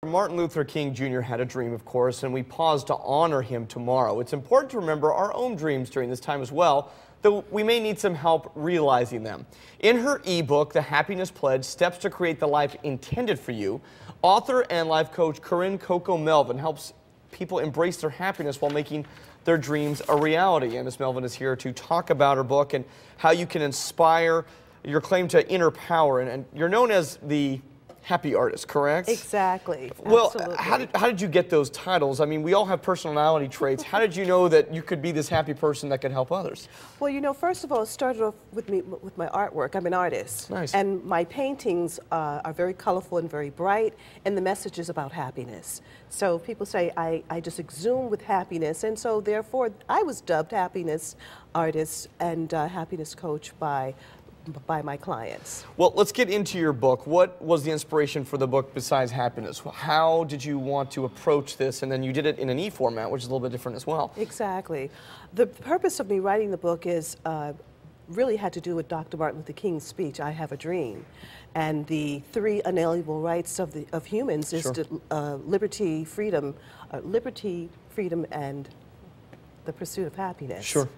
Martin Luther King Jr. had a dream, of course, and we pause to honor him tomorrow. It's important to remember our own dreams during this time as well, though we may need some help realizing them. In her ebook, The Happiness Pledge, Steps to Create the Life Intended for You, author and life coach Corrine "CoCo" Melvin helps people embrace their happiness while making their dreams a reality. And Ms. Melvin is here to talk about her book and how you can inspire your claim to inner power. And you're known as the happy artist, correct? Exactly. Well, Absolutely. how did you get those titles? I mean, we all have personality traits. How did you know that you could be this happy person that could help others? Well, you know, first of all, it started off with me with my artwork. I'm an artist. Nice. And my paintings are very colorful and very bright, and the message is about happiness. So people say I just exude with happiness, and so therefore I was dubbed happiness artist and happiness coach by my clients. Well, let's get into your book. What was the inspiration for the book besides happiness? How did you want to approach this? And then you did it in an e-format, which is a little bit different as well. Exactly. The purpose of me writing the book is really had to do with Dr. Martin Luther King's speech, I Have a Dream. And the three unalienable rights of humans is liberty, freedom, and the pursuit of happiness. Sure.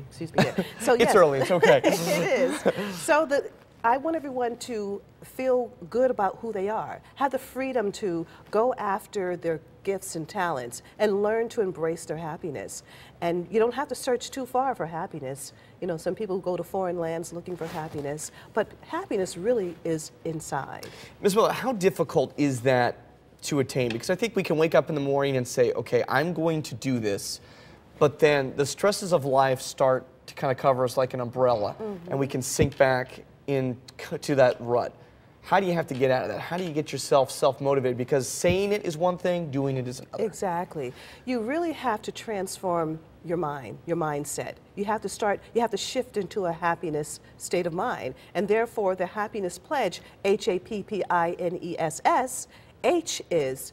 Excuse me. So yes, it's early, it's okay. it is. So I want everyone to feel good about who they are, have the freedom to go after their gifts and talents and learn to embrace their happiness. And you don't have to search too far for happiness. You know, some people go to foreign lands looking for happiness, but happiness really is inside. Ms. Miller, how difficult is that to attain? Because I think we can wake up in the morning and say, okay, I'm going to do this. But then the stresses of life start to kind of cover us like an umbrella, and we can sink back into that rut. How do you have to get out of that? How do you get yourself self-motivated? Because saying it is one thing, doing it is another. Exactly. You really have to transform your mind, your mindset. You have to shift into a happiness state of mind. And therefore, the Happiness Pledge, HAPPINESS, H is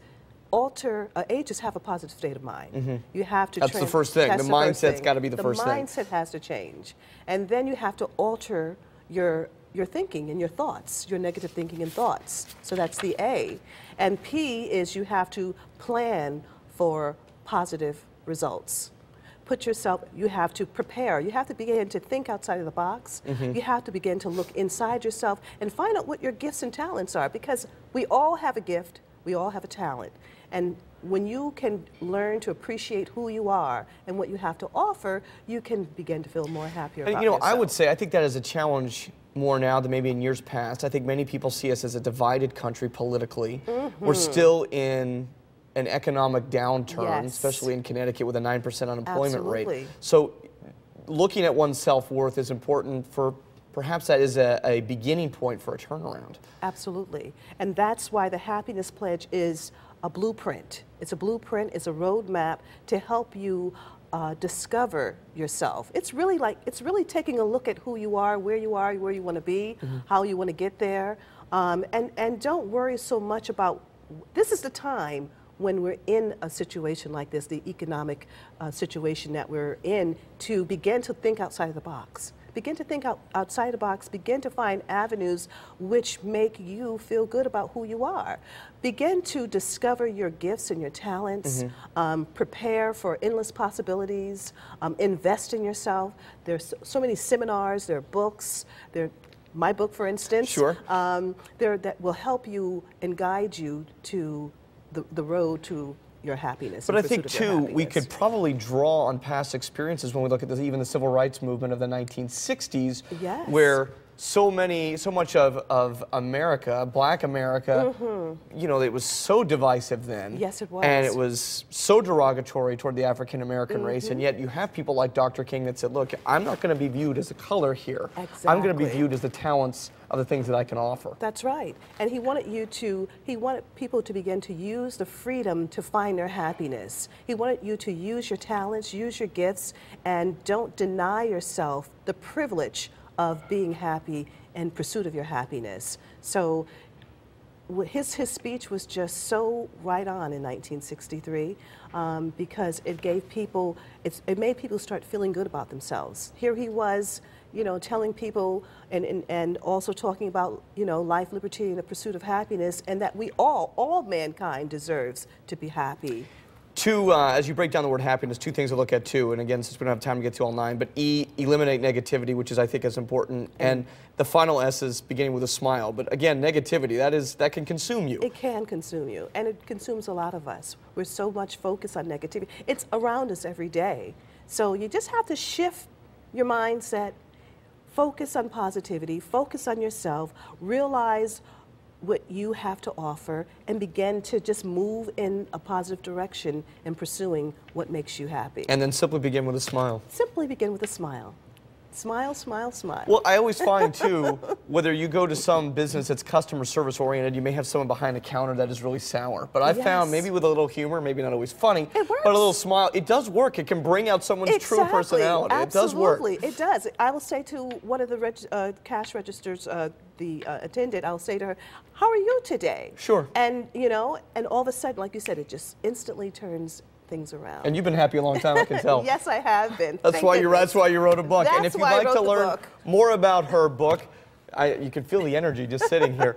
H is have a positive state of mind. You have to. That's the first thing. The mindset's got to be the first thing. The mindset has to change, and then you have to alter your thinking and your thoughts, your negative thinking and thoughts. So that's the A, and P is you have to plan for positive results. You have to prepare. You have to begin to think outside of the box. You have to begin to look inside yourself and find out what your gifts and talents are, because we all have a gift. We all have a talent. And when you can learn to appreciate who you are and what you have to offer, you can begin to feel more happier about yourself. I would say, I think that is a challenge more now than maybe in years past. I think many people see us as a divided country politically. We're still in an economic downturn, especially in Connecticut with a 9% unemployment rate. So looking at one's self-worth is important for perhaps that is a beginning point for a turnaround. Absolutely. And that's why the Happiness Pledge is a blueprint. It's a blueprint, it's a roadmap to help you discover yourself. It's really taking a look at who you are, where you want to be, how you want to get there. And don't worry so much about, this is the time when we're in a situation like this, the economic situation that we're in, to begin to think outside of the box. Begin to think outside the box. Begin to find avenues which make you feel good about who you are. Begin to discover your gifts and your talents. Prepare for endless possibilities. Invest in yourself. There's so many seminars. There are books. My book, for instance. That will help you and guide you to the road to your happiness. But I think, too, we could probably draw on past experiences when we look at even the civil rights movement of the 1960s, where so much of America, Black America, you know, it was so divisive then. Yes, it was. And it was so derogatory toward the African American race, and yet you have people like Dr. King that said, look, I'm not going to be viewed as a color here. I'm going to be viewed as the talents of the things that I can offer. That's right. And he wanted people to begin to use the freedom to find their happiness. He wanted you to use your talents, use your gifts, and don't deny yourself the privilege of being happy in pursuit of your happiness. So his speech was just so right on in 1963 because it gave people, it made people start feeling good about themselves. Here he was, you know, telling people and also talking about, you know, life, liberty, and the pursuit of happiness, and that we all mankind deserves to be happy. As you break down the word happiness, two things to look at too, and again, since we don't have time to get to all 9, but E, eliminate negativity, which is, I think, is important, and the final S is beginning with a smile. But again, negativity, that can consume you. It can consume you, and it consumes a lot of us. We're so much focused on negativity. It's around us every day. So you just have to shift your mindset, focus on positivity, focus on yourself, realize what you have to offer, and begin to just move in a positive direction in pursuing what makes you happy. And then simply begin with a smile. Simply begin with a smile. Smile, smile, smile. Well, I always find, too, whether you go to some business that's customer service oriented, you may have someone behind the counter that is really sour. But I've found maybe with a little humor, maybe not always funny, it works. But a little smile, it does work. It can bring out someone's true personality. Absolutely. It does work. It does. I will say to one of the cash registers, the attendant, I'll say to her, "How are you today?" Sure. And, you know, and all of a sudden, like you said, it just instantly turns things around. And you've been happy a long time, I can tell. Yes, I have been. That's why you wrote a book. That's and if you'd why I like wrote to the learn book. more about her book, you can feel the energy just sitting here.